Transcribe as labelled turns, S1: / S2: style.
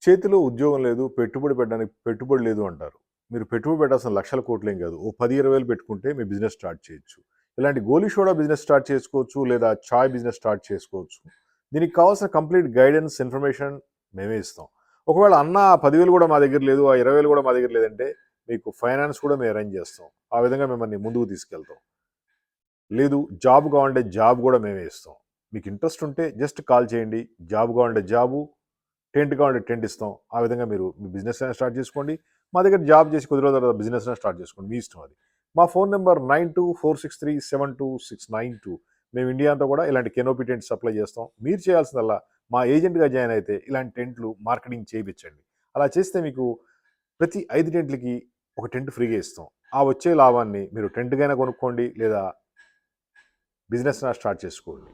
S1: చేతిలో ఉద్యోగం లేదు, పెట్టుబడి పెట్టడానికి పెట్టుబడి లేదు అంటారు. మీరు పెట్టుబడి పెట్టాల్సిన లక్షల కోట్లేం కాదు. ఓ 10, 20,000 పెట్టుకుంటే మీ బిజినెస్ స్టార్ట్ చేయొచ్చు. ఇలాంటి గోలీ సోడా బిజినెస్ స్టార్ట్ చేసుకోవచ్చు, లేదా చాయ్ బిజినెస్ స్టార్ట్ చేసుకోవచ్చు. దీనికి కావాల్సిన కంప్లీట్ గైడెన్స్, ఇన్ఫర్మేషన్ మేమే ఇస్తాం. ఒకవేళ అన్న ఆ 10,000 కూడా మా దగ్గర లేదు, ఆ 20,000 కూడా మా దగ్గర లేదంటే మీకు ఫైనాన్స్ కూడా మేము అరేంజ్ చేస్తాం. ఆ విధంగా మిమ్మల్ని ముందుకు తీసుకెళ్తాం. లేదు జాబ్ కావాలంటే జాబ్ కూడా మేమే ఇస్తాం. మీకు ఇంట్రెస్ట్ ఉంటే జస్ట్ కాల్ చేయండి. జాబ్ కావాలంటే జాబు, టెంట్ కావాలంటే టెంట్ ఇస్తాం. ఆ విధంగా మీరు మీ బిజినెస్ అయినా స్టార్ట్ చేసుకోండి. మా దగ్గర జాబ్ చేసి కొద్ది రోజుల తర్వాత బిజినెస్ అయినా స్టార్ట్ చేసుకోండి. మీ ఇష్టం అది. మా ఫోన్ నెంబర్ 9246372692. మేము ఇండియా అంతా కూడా ఇలాంటి కెనోపీ టెంట్ సప్లై చేస్తాం. మీరు చేయాల్సిందల్లా మా ఏజెంట్‌గా జాయిన్ అయితే ఇలాంటి టెంట్లు మార్కెటింగ్ చేయించండి. అలా చేస్తే మీకు ప్రతి 5 టెంట్లకి ఒక టెంట్ ఫ్రీగా ఇస్తాం. ఆ వచ్చే లాభాన్ని మీరు టెంట్‌కైనా కొనుక్కోండి, లేదా బిజినెస్ అయినా స్టార్ట్ చేసుకోండి.